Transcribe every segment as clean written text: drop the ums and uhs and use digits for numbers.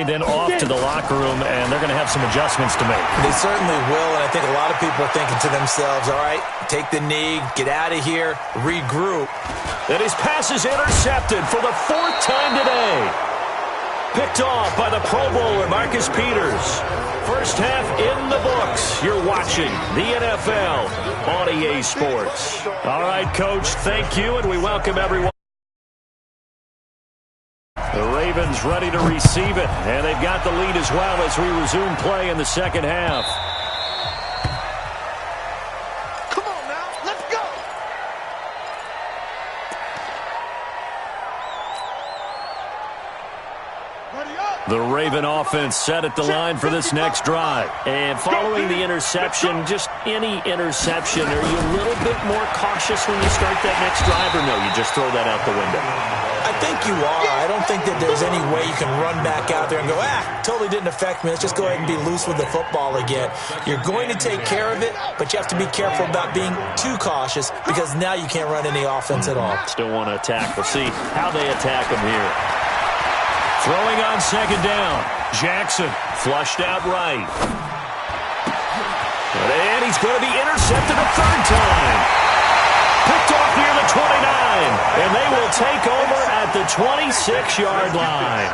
then off to the locker room, and they're going to have some adjustments to make. They certainly will, and I think a lot of people are thinking to themselves, all right, take the knee, get out of here, regroup. And his pass is intercepted for the 4th time today. Picked off by the Pro Bowler, Marcus Peters. First half in the books. You're watching the NFL on EA Sports. All right, Coach, thank you, and we welcome everyone. The Ravens ready to receive it, and they've got the lead as well as we resume play in the second half. Come on now, let's go! The Raven offense set at the line for this next drive. And following the interception, just any interception, are you a little bit more cautious when you start that next drive, or no, you just throw that out the window? I think you are. I don't think that there's any way you can run back out there and go, totally didn't affect me. Let's just go ahead and be loose with the football again. You're going to take care of it, but you have to be careful about being too cautious because now you can't run any offense at all. Still want to attack. We'll see how they attack them here. Throwing on second down. Jackson flushed out right. And he's going to be intercepted a 3rd time. Picked off near the 29, and they will take over at the 26-yard line.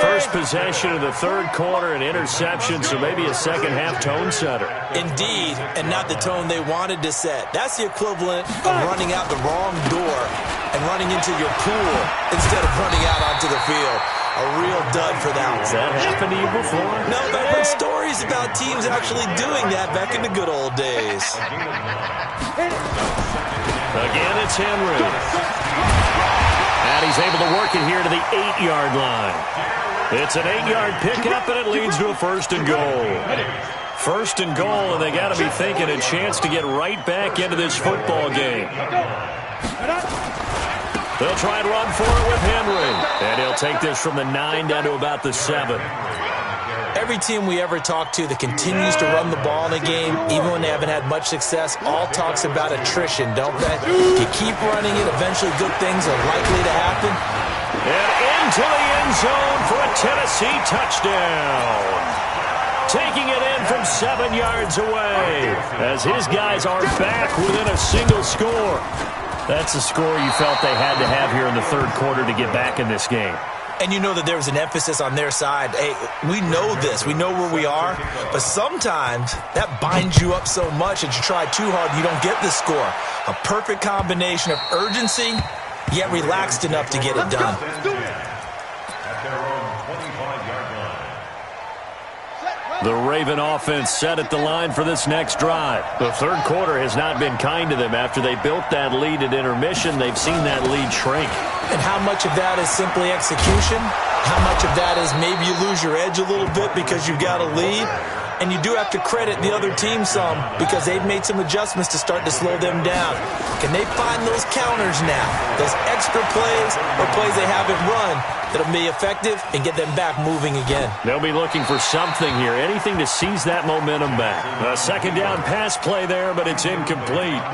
First possession of the 3rd quarter, an interception, so maybe a second-half tone setter. Indeed, and not the tone they wanted to set. That's the equivalent of running out the wrong door and running into your pool instead of running out onto the field. A real dud for that one. Has that happened to you before? No, but I've heard stories about teams actually doing that back in the good old days. Again, it's Henry. And he's able to work it here to the 8-yard line. It's an 8-yard pickup, and it leads to a 1st and goal. 1st and goal, and they got to be thinking a chance to get right back into this football game. They'll try and run for it with Henry. And he'll take this from the 9 down to about the 7. Every team we ever talk to that continues to run the ball in a game, even when they haven't had much success, all talks about attrition, don't they? You keep running it, eventually good things are likely to happen. And into the end zone for a Tennessee touchdown. Taking it in from 7 yards away as his guys are back within a single score. That's a score you felt they had to have here in the 3rd quarter to get back in this game. And you know that there was an emphasis on their side. Hey, we know this. We know where we are. But sometimes that binds you up so much that you try too hard, you don't get the score. A perfect combination of urgency, yet relaxed enough to get it done. The Raven offense set at the line for this next drive. The 3rd quarter has not been kind to them. After they built that lead at intermission, they've seen that lead shrink. And how much of that is simply execution? How much of that is maybe you lose your edge a little bit because you've got a lead? And you do have to credit the other team some because they've made some adjustments to start to slow them down. Can they find those counters now? Those extra plays or plays they haven't run that'll be effective and get them back moving again. They'll be looking for something here, anything to seize that momentum back. A 2nd down pass play there, but it's incomplete.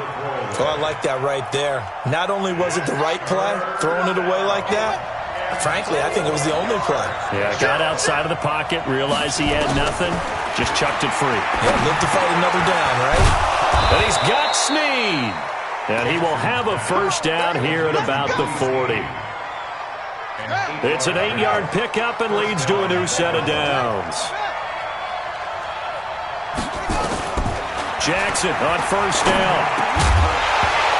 Oh, I like that right there. Not only was it the right play, throwing it away like that, frankly, I think it was the only play. Yeah, got outside of the pocket, realized he had nothing, just chucked it free. Yeah, live to fight another down, right? And he's got Snead. And he will have a 1st down here at about the 40. It's an 8-yard pickup and leads to a new set of downs. Jackson on 1st down.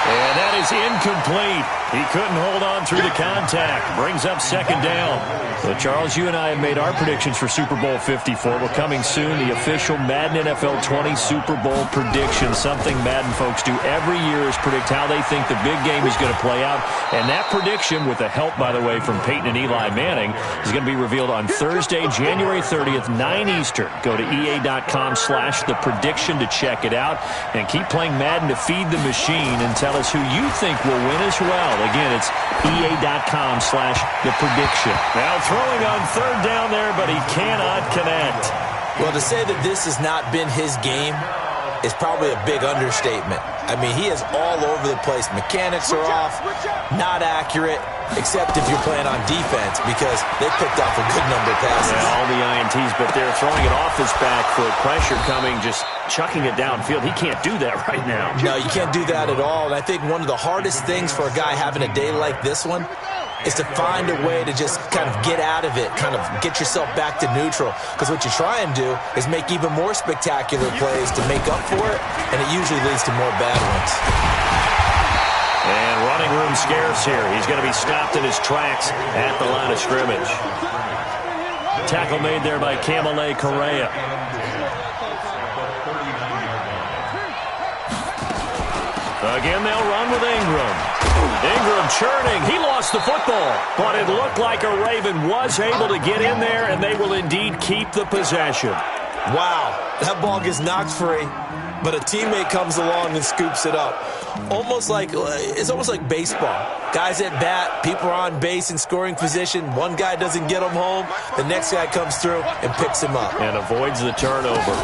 And that is incomplete. He couldn't hold on through the contact. Brings up 2nd down. So, Charles, you and I have made our predictions for Super Bowl 54. We're coming soon, the official Madden NFL 20 Super Bowl prediction. Something Madden folks do every year is predict how they think the big game is going to play out. And that prediction, with the help, by the way, from Peyton and Eli Manning, is going to be revealed on Thursday, January 30th, 9 Eastern. Go to EA.com/theprediction to check it out. And keep playing Madden to feed the machine and tell us who you think will win as well. Again, it's EA.com/theprediction. Now throwing on 3rd down there, but he cannot connect. Well, to say that this has not been his game is probably a big understatement. I mean, he is all over the place. Mechanics are off, not accurate, except if you're playing on defense, because they picked off a good number of passes. Yeah, all the INTs, but they're throwing it off his back foot. Pressure coming, just chucking it downfield. He can't do that right now. No, you can't do that at all. And I think one of the hardest things for a guy having a day like this one is to find a way to just kind of get out of it, kind of get yourself back to neutral. Because what you try and do is make even more spectacular plays to make up for it, and it usually leads to more bad ones. And running room scarce here. He's going to be stopped in his tracks at the line of scrimmage. Tackle made there by MAKENal Correa. Again, they'll run with Ingram. Ingram churning. He lost the football, but it looked like a Raven was able to get in there, and they will indeed keep the possession. Wow, that ball gets knocked free, but a teammate comes along and scoops it up. It's almost like baseball. Guys at bat, people are on base in scoring position. One guy doesn't get him home. The next guy comes through and picks him up. And avoids the turnover.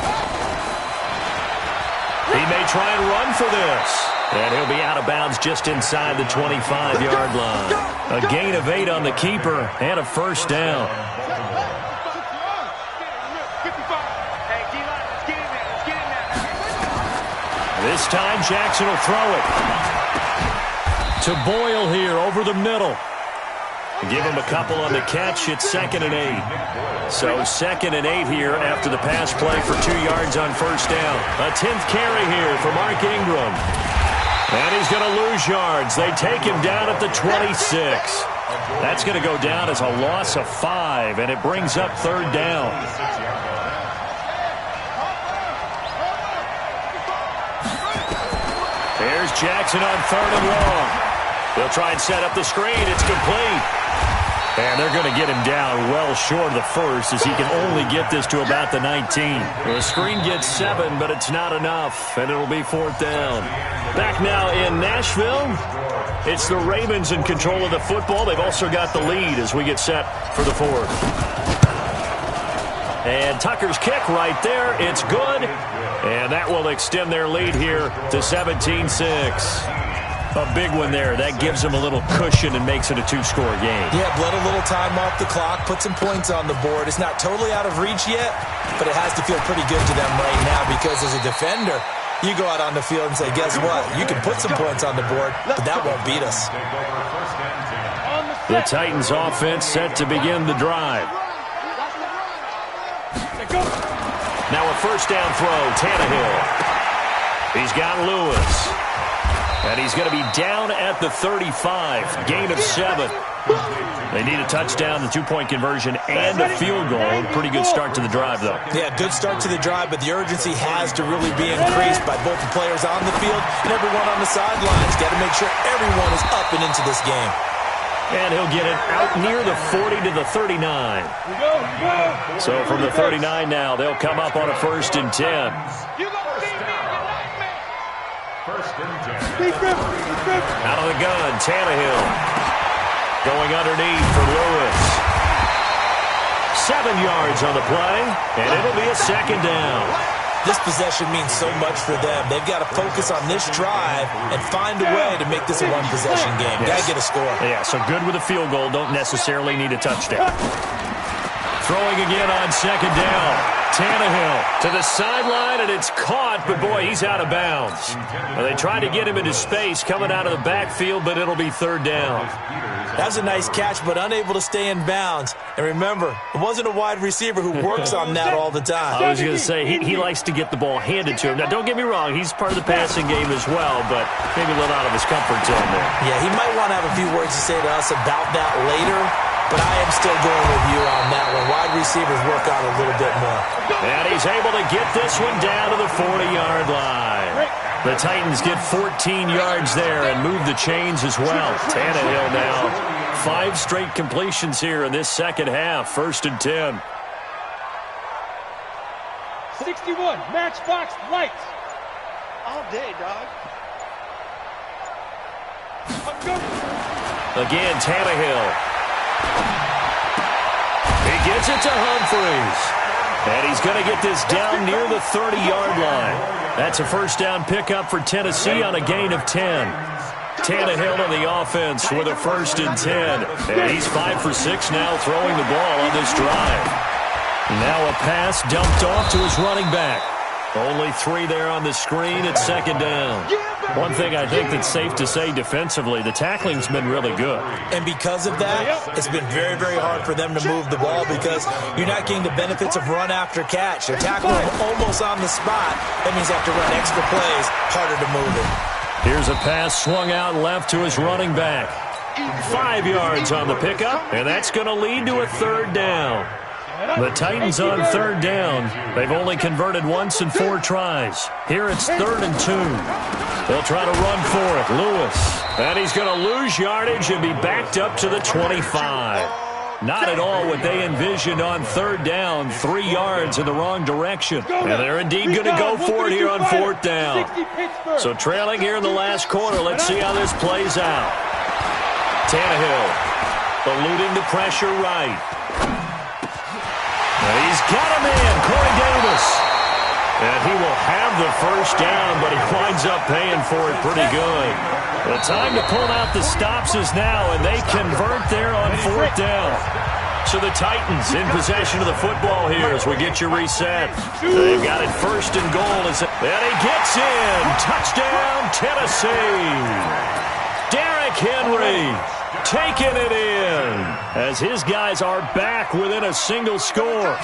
He may try and run for this. And he'll be out of bounds just inside the 25-yard line. A gain of 8 on the keeper and a first down. This time Jackson will throw it to Boyle here over the middle. Give him a couple on the catch. It's 2nd and 8. So 2nd and 8 here after the pass play for 2 yards on first down. A 10th carry here for Mark Ingram. And he's going to lose yards. They take him down at the 26. That's going to go down as a loss of 5, and it brings up 3rd down. Here's Jackson on 3rd and long. They'll try and set up the screen. It's complete. And they're going to get him down well short of the first, as he can only get this to about the 19. The screen gets 7, but it's not enough, and it'll be 4th down. Back now in Nashville, it's the Ravens in control of the football. They've also got the lead as we get set for the 4th. And Tucker's kick right there. It's good, and that will extend their lead here to 17-6. A big one there. That gives them a little cushion and makes it a 2-score game. Yeah, bled a little time off the clock, put some points on the board. It's not totally out of reach yet, but it has to feel pretty good to them right now, because as a defender, you go out on the field and say, guess what? You can put some points on the board, but that won't beat us. The Titans offense set to begin the drive. Now a first down throw, Tannehill. He's got Lewis. And he's going to be down at the 35. Gain of 7. They need a touchdown, the 2-point conversion, and a field goal. Pretty good start to the drive, though. Yeah, good start to the drive, but the urgency has to really be increased by both the players on the field and everyone on the sidelines. Got to make sure everyone is up and into this game. And he'll get it out near the 40 to the 39. So from the 39 now, they'll come up on a 1st and 10. Out of the gun, Tannehill. Going underneath for Lewis. 7 yards on the play, and it'll be a 2nd down. This possession means so much for them. They've got to focus on this drive and find a way to make this a one-possession game. Yes. Got to get a score. Yeah, so good with a field goal. Don't necessarily need a touchdown. Throwing again on 2nd down. Tannehill to the sideline, and it's caught, but boy, he's out of bounds. Well, they tried to get him into space coming out of the backfield, but it'll be 3rd down. That was a nice catch, but unable to stay in bounds. And remember, it wasn't a wide receiver who works on that all the time. I was going to say, he likes to get the ball handed to him. Now, don't get me wrong, he's part of the passing game as well, but maybe a little out of his comfort zone there. Yeah, he might want to have a few words to say to us about that later, but I am still going with you on that one. Wide receivers work on a little bit more. And he's able to get this one down to the 40-yard line. The Titans get 14 yards there and move the chains as well. Tannehill now. 5 straight completions here in this second half. 1st and 10. 61, Matchbox Lights. All day, dog. Again, Tannehill. He gets it to Humphries. And he's going to get this down near the 30-yard line. That's a first down pickup for Tennessee on a gain of 10. Tannehill on the offense with a 1st and 10. And he's 5 for 6 now throwing the ball on this drive. Now a pass dumped off to his running back. Only 3 there on the screen at 2nd down. One thing I think that's safe to say defensively, the tackling's been really good. And because of that, it's been very, very hard for them to move the ball because you're not getting the benefits of run after catch. They're tackling him almost on the spot. That means they have to run extra plays, harder to move it. Here's a pass swung out left to his running back. 5 yards on the pickup, and that's going to lead to a 3rd down. The Titans on 3rd down. They've only converted once in 4 tries. Here it's 3rd and 2. They'll try to run for it. Lewis. And he's going to lose yardage and be backed up to the 25. Not at all what they envisioned on 3rd down. 3 yards in the wrong direction. And they're indeed going to go for it here on 4th down. So trailing here in the last quarter. Let's see how this plays out. Tannehill eluding the pressure right. He's got him in, Corey Davis. And he will have the first down, but he winds up paying for it pretty good. The time to pull out the stops is now, and they convert there on 4th down. So the Titans in possession of the football here as we get you reset. They've got it 1st and goal. And he gets in. Touchdown, Tennessee. Derrick Henry taking it in as his guys are back within a single score.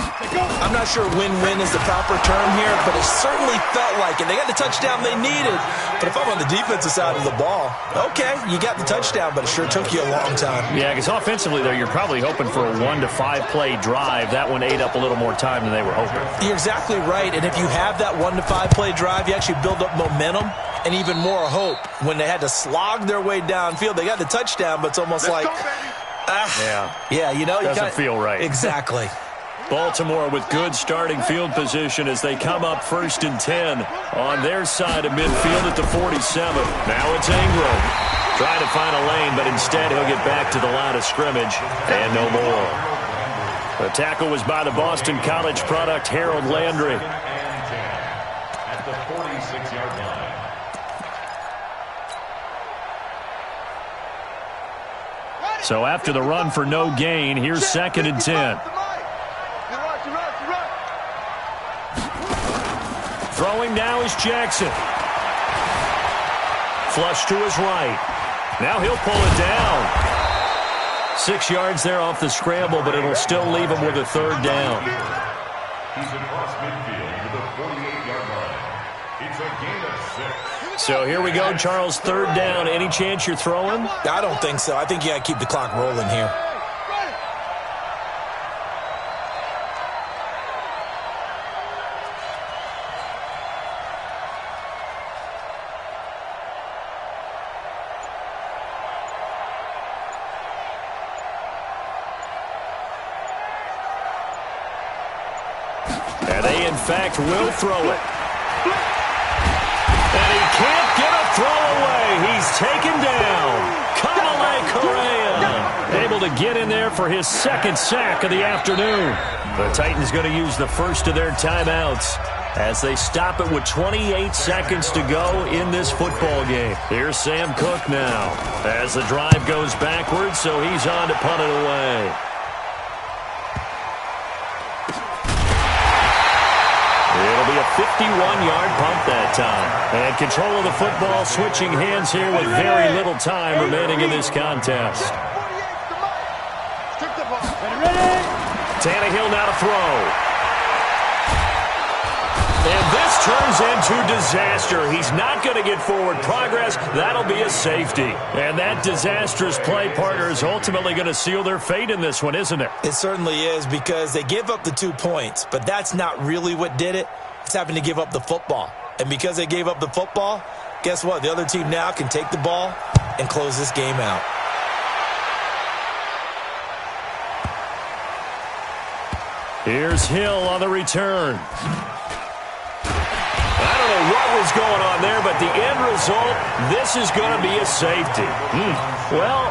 I'm not sure win-win is the proper term here, but it certainly felt like it. They got the touchdown they needed, but if I'm on the defensive side of the ball, okay, you got the touchdown, but it sure took you a long time. Yeah, because offensively, though, you're probably hoping for a 1 to 5 play drive. That one ate up a little more time than they were hoping. You're exactly right, and if you have that 1 to 5 play drive, you actually build up momentum and even more hope. When they had to slog their way downfield, they got the touchdown, but it's almost like, yeah, you know, doesn't feel right. Exactly. Baltimore with good starting field position as they come up 1st and 10 on their side of midfield at the 47. Now it's Ingram trying to find a lane, but instead he'll get back to the line of scrimmage and no more. The tackle was by the Boston College product Harold Landry. At the 46-yard line. So after the run for no gain, here's 2nd and 10. Throwing now is Jackson. Flush to his right. Now he'll pull it down. 6 yards there off the scramble, but it'll still leave him with a 3rd down. He's across midfield to the 48-yard line. It's a gain of 6. So here we go, Charles, 3rd down. Any chance you're throwing? I don't think so. I think you got to keep the clock rolling here. And they, in fact, will throw it. And he can't get a throw away. He's taken down. Kamale Correa able to get in there for his 2nd sack of the afternoon. The Titans going to use the first of their timeouts as they stop it with 28 seconds to go in this football game. Here's Sam Cook now as the drive goes backwards, so he's on to punt it away. It'll be a 51-yard punt that time. And control of the football switching hands here with very little time remaining in this contest. Tannehill now to throw. And this turns into disaster. He's not going to get forward progress. That'll be a safety. And that disastrous play, partner, is ultimately going to seal their fate in this one, isn't it? It certainly is, because they give up the 2 points, but that's not really what did it. It's having to give up the football. And because they gave up the football, guess what? The other team now can take the ball and close this game out. Here's Hill on the return. I don't know what was going on there, but the end result, this is going to be a safety. Well,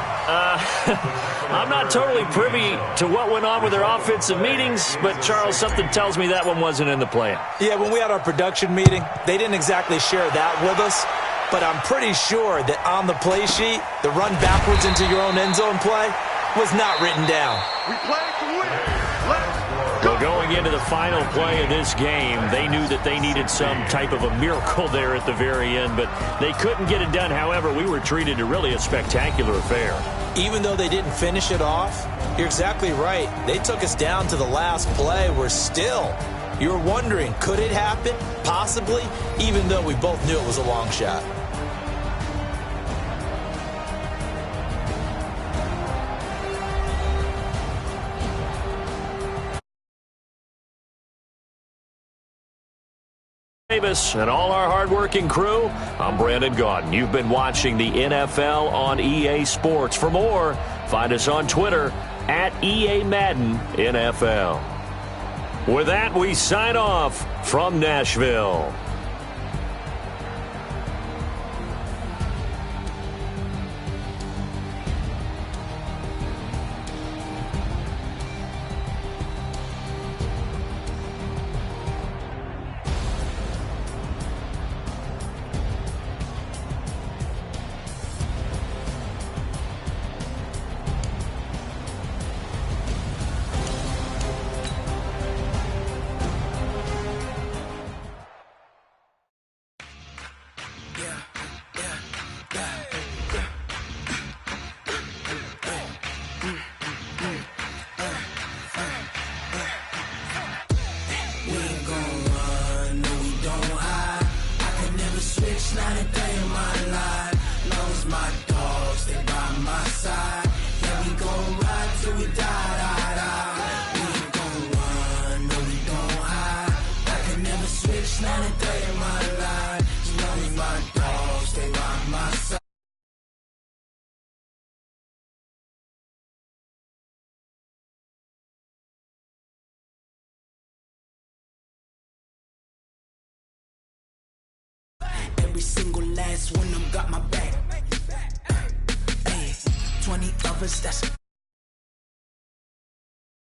I'm not totally privy to what went on with their offensive meetings, but, Charles, something tells me that one wasn't in the plan. Yeah, when we had our production meeting, they didn't exactly share that with us, but I'm pretty sure that on the play sheet, the run backwards into your own end zone play was not written down. We play to win. Let's Well, going into the final play of this game, they knew that they needed some type of a miracle there at the very end, but they couldn't get it done. However, we were treated to really a spectacular affair. Even though they didn't finish it off, you're exactly right. They took us down to the last play. We're still, you're wondering, could it happen? Possibly, even though we both knew it was a long shot. Davis and all our hardworking crew, I'm Brandon Gaudin. You've been watching the NFL on EA Sports. For more, find us on Twitter at EA Madden NFL. With that, we sign off from Nashville. Every single last one of them got my back. Ay, 20 of us, that's